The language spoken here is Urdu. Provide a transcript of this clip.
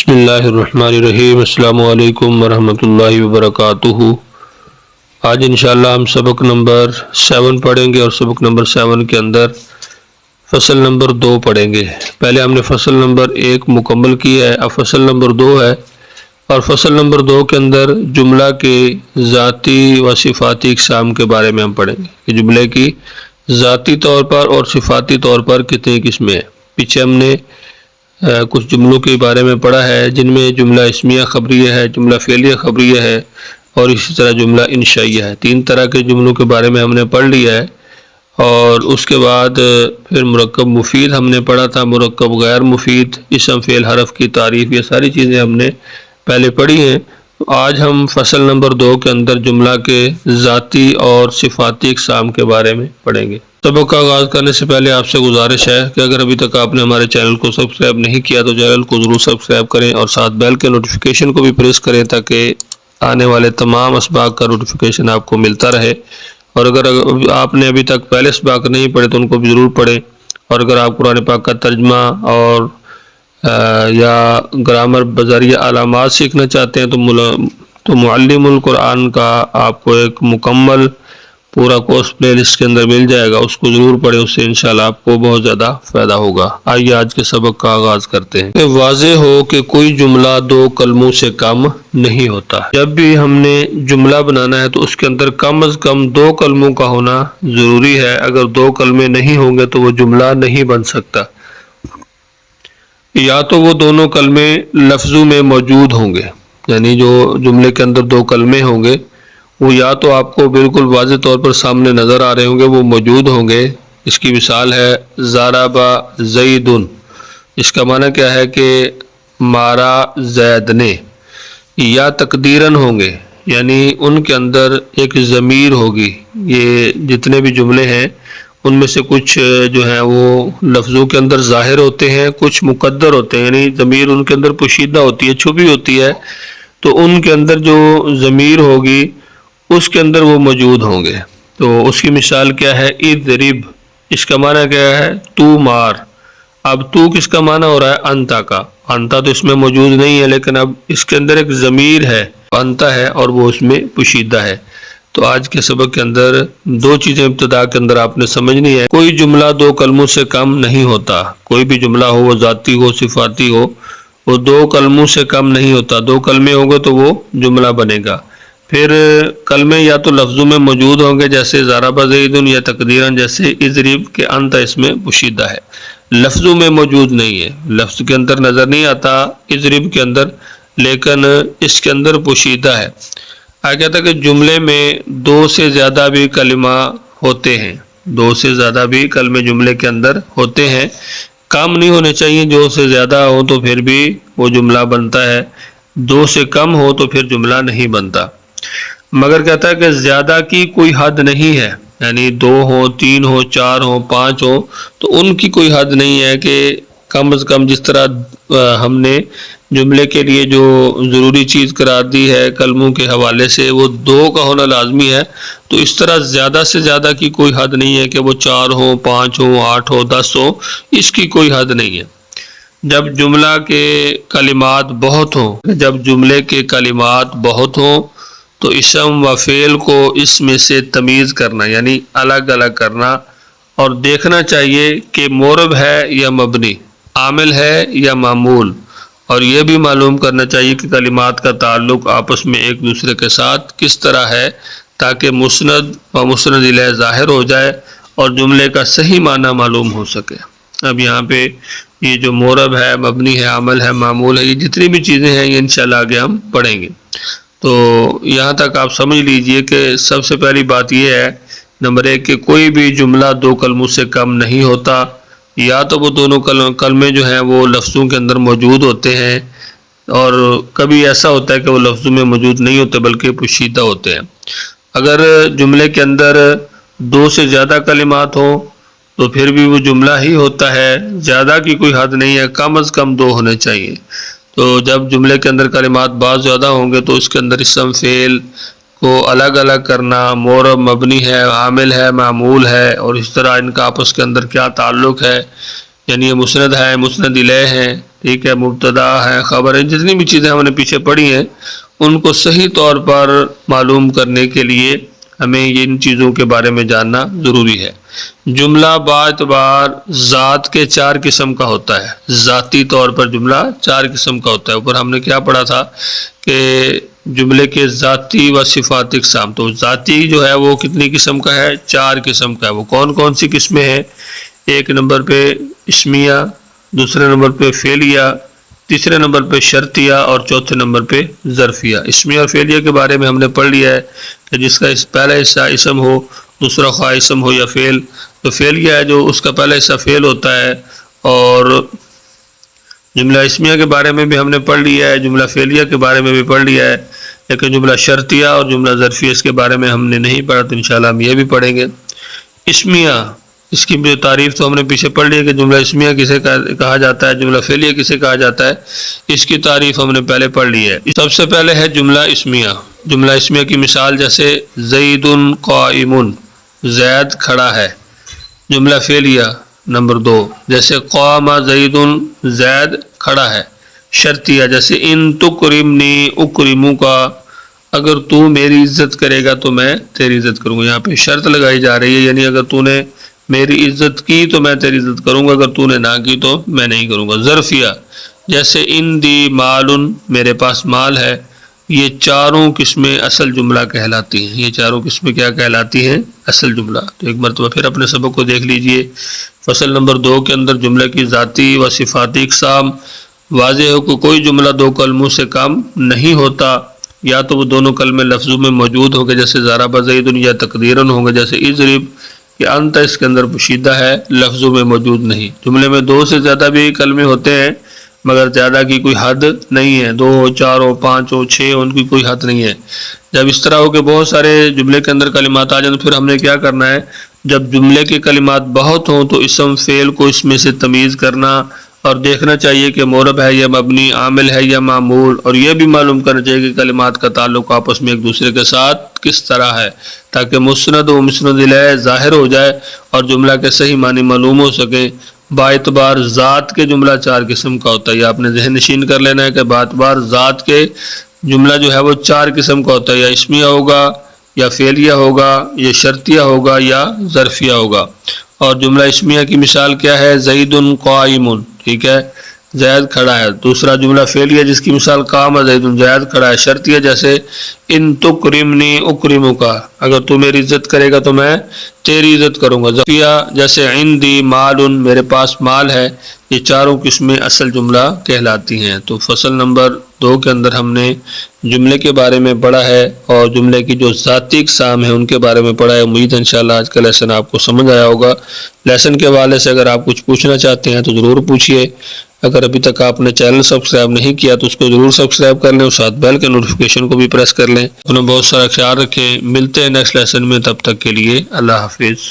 بسم اللہ الرحمن الرحیم۔ السلام علیکم ورحمۃ اللہ وبرکاتہ۔ آج انشاءاللہ ہم سبق نمبر 7 پڑھیں گے اور سبق نمبر 7 کے اندر فصل نمبر 2 پڑھیں گے۔ پہلے ہم نے فصل نمبر 1 مکمل کی ہے، اب فصل نمبر 2 ہے، اور فصل نمبر 2 کے اندر جملہ کے ذاتی و صفاتی اقسام کے بارے میں ہم پڑھیں گے کہ جملے کی ذاتی طور پر اور صفاتی طور پر کتنی قسمیں ہیں۔ پیچھے ہم نے کچھ جملوں کے بارے میں پڑھا ہے جن میں جملہ اسمیہ خبریہ ہے، جملہ فعلیہ خبریہ ہے اور اسی طرح جملہ انشائیہ ہے۔ 3 طرح کے جملوں کے بارے میں ہم نے پڑھ لیا ہے، اور اس کے بعد پھر مرکب مفید ہم نے پڑھا تھا، مرکب غیر مفید، اسم فعل حرف کی تعریف، یہ ساری چیزیں ہم نے پہلے پڑھی ہیں۔ آج ہم فصل نمبر 2 کے اندر جملہ کے ذاتی اور صفاتی اقسام کے بارے میں پڑھیں گے۔ سبق کا آغاز کرنے سے پہلے آپ سے گزارش ہے کہ اگر ابھی تک آپ نے ہمارے چینل کو سبسکرائب نہیں کیا تو چینل کو ضرور سبسکرائب کریں اور ساتھ بیل کے نوٹیفیکیشن کو بھی پریس کریں تاکہ آنے والے تمام اسباق کا نوٹیفیکیشن آپ کو ملتا رہے۔ اور اگر آپ نے ابھی تک پہلے اسباق نہیں پڑھے تو ان کو بھی ضرور پڑھیں، اور اگر آپ قرآن پاک کا ترجمہ اور یا گرامر بذریعہ علامات سیکھنا چاہتے ہیں تو معلم القرآن کا آپ کو ایک مکمل پورا کورس پلے لسٹ کے اندر مل جائے گا، اس کو ضرور پڑھیں، اس سے انشاءاللہ آپ کو بہت زیادہ فائدہ ہوگا۔ آئیے آج کے سبق کا آغاز کرتے ہیں۔ واضح ہو کہ کوئی جملہ 2 کلموں سے کم نہیں ہوتا۔ جب بھی ہم نے جملہ بنانا ہے تو اس کے اندر کم از کم 2 کلموں کا ہونا ضروری ہے۔ اگر 2 کلمے نہیں ہوں گے تو وہ جملہ نہیں بن سکتا، یا تو وہ دونوں کلمے لفظوں میں موجود ہوں گے، یعنی جو جملے کے اندر 2 کلمے ہوں گے وہ یا تو آپ کو بالکل واضح طور پر سامنے نظر آ رہے ہوں گے، وہ موجود ہوں گے۔ اس کی مثال ہے ضرب زید، اس کا معنی کیا ہے کہ مارا زید نے، یا تقدیراً ہوں گے، یعنی ان کے اندر ایک ضمیر ہوگی۔ یہ جتنے بھی جملے ہیں ان میں سے کچھ جو ہیں وہ لفظوں کے اندر ظاہر ہوتے ہیں، کچھ مقدر ہوتے ہیں، یعنی ضمیر ان کے اندر پوشیدہ ہوتی ہے، چھپی ہوتی ہے، تو ان کے اندر جو ضمیر ہوگی اس کے اندر وہ موجود ہوں گے۔ تو اس کی مثال کیا ہے؟ اضرب، اس کا معنی کیا ہے؟ تو مار۔ اب تو کس کا معنی ہو رہا ہے؟ انتا کا۔ انتا تو اس میں موجود نہیں ہے، لیکن اب اس کے اندر ایک ضمیر ہے، انتا ہے، اور وہ اس میں پوشیدہ ہے۔ تو آج کے سبق کے اندر 2 چیزیں ابتدا کے اندر آپ نے سمجھنی ہے۔ کوئی جملہ 2 کلموں سے کم نہیں ہوتا، کوئی بھی جملہ ہو، وہ ذاتی ہو صفاتی ہو، وہ 2 کلموں سے کم نہیں ہوتا۔ 2 کلمے ہوں گے تو وہ جملہ بنے گا۔ پھر کلمے یا تو لفظوں میں موجود ہوں گے جیسے ضرب زید، یا تقدیراً جیسے اضرب کہ انت اس میں پوشیدہ ہے، لفظوں میں موجود نہیں ہے، لفظ کے اندر نظر نہیں آتا اضرب کے اندر، لیکن اس کے اندر پوشیدہ ہے۔ آگے کہتا ہے کہ جملے میں 2 سے زیادہ بھی کلمہ ہوتے ہیں، 2 سے زیادہ بھی کلمے جملے کے اندر ہوتے ہیں، کم نہیں ہونے چاہیے، 2 سے زیادہ ہو تو پھر بھی وہ جملہ بنتا ہے، 2 سے کم ہو تو پھر جملہ نہیں بنتا۔ مگر کہتا ہے کہ زیادہ کی کوئی حد نہیں ہے، یعنی 2 ہو، 3 ہو، 4 ہو، 5 ہو، تو ان کی کوئی حد نہیں ہے کہ کم از کم جس طرح ہم نے جملے کے لیے جو ضروری چیز قرار دی ہے کلموں کے حوالے سے وہ 2 کا ہونا لازمی ہے، تو اس طرح زیادہ سے زیادہ کی کوئی حد نہیں ہے کہ وہ 4 ہو، 5 ہو، 8 ہو، 10 ہو، اس کی کوئی حد نہیں ہے۔ جب جملہ کے کلمات بہت ہوں، جب جملے کے کلمات بہت ہوں تو اسم و فعل کو اس میں سے تمیز کرنا، یعنی الگ الگ کرنا، اور دیکھنا چاہیے کہ معرب ہے یا مبنی، عامل ہے یا معمول، اور یہ بھی معلوم کرنا چاہیے کہ کلمات کا تعلق آپس میں ایک دوسرے کے ساتھ کس طرح ہے تاکہ مسند و مسند الیہ ظاہر ہو جائے اور جملے کا صحیح معنی معلوم ہو سکے۔ اب یہاں پہ یہ جو معرب ہے، مبنی ہے، عامل ہے، معمول ہے، یہ جتنی بھی چیزیں ہیں یہ انشاءاللہ آگے ہم پڑھیں گے۔ تو یہاں تک آپ سمجھ لیجئے کہ سب سے پہلی بات یہ ہے، نمبر 1 کہ کوئی بھی جملہ 2 کلموں سے کم نہیں ہوتا، یا تو وہ دونوں کلمے جو ہیں وہ لفظوں کے اندر موجود ہوتے ہیں، اور کبھی ایسا ہوتا ہے کہ وہ لفظوں میں موجود نہیں ہوتے بلکہ پوشیدہ ہوتے ہیں۔ اگر جملے کے اندر 2 سے زیادہ کلمات ہوں تو پھر بھی وہ جملہ ہی ہوتا ہے، زیادہ کی کوئی حد نہیں ہے، کم از کم 2 ہونے چاہیے۔ تو جب جملے کے اندر کلمات بہت زیادہ ہوں گے تو اس کے اندر اسم فعل کو الگ الگ کرنا، معرب مبنی ہے، عامل ہے، معمول ہے، اور اس طرح ان کا آپس کے اندر کیا تعلق ہے، یعنی یہ مسند ہے، مسند الیہ ہے، ٹھیک ہے، مبتدا ہے، خبر ہے، جتنی بھی چیزیں ہم نے پیچھے پڑھی ہیں ان کو صحیح طور پر معلوم کرنے کے لیے ہمیں ان چیزوں کے بارے میں جاننا ضروری ہے۔ جملہ باعتبار ذات کے 4 قسم کا ہوتا ہے، ذاتی طور پر جملہ 4 قسم کا ہوتا ہے۔ اوپر ہم نے کیا پڑھا تھا کہ جملے کے ذاتی و صفاتی اقسام، تو ذاتی جو ہے وہ کتنی قسم کا ہے؟ 4 قسم کا ہے۔ وہ کون کون سی قسمیں ہیں؟ ایک نمبر پہ اسمیہ، دوسرے نمبر پہ فعلیہ، تیسرے نمبر پہ شرطیہ اور چوتھے نمبر پہ ظرفیہ۔ اسمیہ اور فعلیہ کے بارے میں ہم نے پڑھ لیا ہے کہ جس کا پہلا حصہ اسم ہو، دوسرا خواہ اسم ہو یا فعل، تو فعلیہ ہے جو اس کا پہلا حصہ فعل ہوتا ہے۔ اور جملہ اسمیہ کے بارے میں بھی ہم نے پڑھ لیا ہے، جملہ فعلیہ کے بارے میں بھی پڑھ لیا ہے، لیکن جملہ شرطیہ اور جملہ ظرفیہ اس کے بارے میں ہم نے نہیں پڑھا، تو انشاءاللہ ہم یہ بھی پڑھیں گے۔ اسمیہ، اس کی تعریف تو ہم نے پیچھے پڑھ لی ہے کہ جملہ اسمیہ کسے کہا جاتا ہے، جملہ فعلیہ کسے کہا جاتا ہے، اس کی تعریف ہم نے پہلے پڑھ لی ہے۔ سب سے پہلے ہے جملہ اسمیہ۔ جملہ اسمیہ کی مثال جیسے زید قائم، زید کھڑا ہے۔ جملہ فعلیہ نمبر 2 جیسے قام زید، زید کھڑا ہے۔ شرطیہ جیسے ان تکرمنی اکرمک، اگر تو میری عزت کرے گا تو میں تیری عزت کروں گا۔ یہاں پہ شرط لگائی جا رہی ہے، یعنی اگر تو نے میری عزت کی تو میں تیری عزت کروں گا، اگر تو نے نہ کی تو میں نہیں کروں گا۔ ظرفیہ جیسے ان دی مال، میرے پاس مال ہے۔ یہ چاروں قسمیں اصل جملہ کہلاتی ہیں۔ یہ چاروں قسمیں کیا کہلاتی ہیں؟ اصل جملہ۔ تو ایک مرتبہ پھر اپنے سبق کو دیکھ لیجئے۔ فصل نمبر 2 کے اندر جملے کی ذاتی و صفاتی اقسام۔ واضح ہو کہ کوئی جملہ 2 کلموں سے کم نہیں ہوتا، یا تو وہ دونوں کلمے لفظوں میں موجود ہوں گے جیسے ضرب زید، یا تقدیراً ہوں گے جیسے اضرب، کہ انت اس کے اندر پوشیدہ ہے، لفظوں میں موجود نہیں۔ جملے میں 2 سے زیادہ بھی کلمے ہوتے ہیں مگر زیادہ کی کوئی حد نہیں ہے، 2 ہو، 4 ہو، 5 ہو، 6 ہو، ان کی کوئی حد نہیں ہے۔ جب اس طرح ہو کہ بہت سارے جملے کے اندر کلمات آ جائیں تو پھر ہم نے کیا کرنا ہے؟ جب جملے کے کلمات بہت ہوں تو اسم فعل کو اس میں سے تمیز کرنا اور دیکھنا چاہیے کہ معرب ہے یا مبنی، عامل ہے یا معمول، اور یہ بھی معلوم کرنا چاہیے کہ کلمات کا تعلق آپس میں ایک دوسرے کے ساتھ کس طرح ہے، تاکہ مسند و مسند الیہ ظاہر ہو جائے اور جملہ کے صحیح معنی معلوم ہو سکے۔ باعتبار ذات کے جملہ 4 قسم کا ہوتا ہے، یہ آپ نے ذہن نشین کر لینا ہے کہ باعتبار ذات کے جملہ جو ہے وہ 4 قسم کا ہوتا ہے، یا اسمیہ ہوگا، یا فعلیہ ہوگا، یا شرطیہ ہوگا، یا ظرفیہ ہوگا۔ اور جملہ اسمیہ کی مثال کیا ہے؟ زید قائم، ٹھیک ہے، زید کھڑا ہے۔ دوسرا جملہ فعلیہ جس کی مثال قام زید، زید کھڑا ہے۔ شرطیہ جیسے ان تکرمنی اکرمک، اگر تو میری عزت کرے گا تو میں تیری عزت کروں گا۔ ظرفیہ جیسے عندی مال، میرے پاس مال ہے۔ یہ چاروں قسمیں اصل جملہ کہلاتی ہیں۔ تو فصل نمبر 2 کے اندر ہم نے جملے کے بارے میں پڑھا ہے اور جملے کی جو ذاتی اقسام ہیں ان کے بارے میں پڑھا ہے۔ امید ہے انشاءاللہ آج کا لیسن آپ کو سمجھ آیا ہوگا۔ لیسن کے حوالے سے اگر آپ کچھ پوچھنا چاہتے ہیں تو ضرور پوچھیے۔ اگر ابھی تک آپ نے چینل سبسکرائب نہیں کیا تو اس کو ضرور سبسکرائب کر لیں اور ساتھ بیل کے نوٹیفیکیشن کو بھی پریس کر لیں۔ انہیں بہت سارا خیال رکھیں۔ ملتے ہیں نیکسٹ لیسن میں، تب تک کے لیے اللہ حافظ۔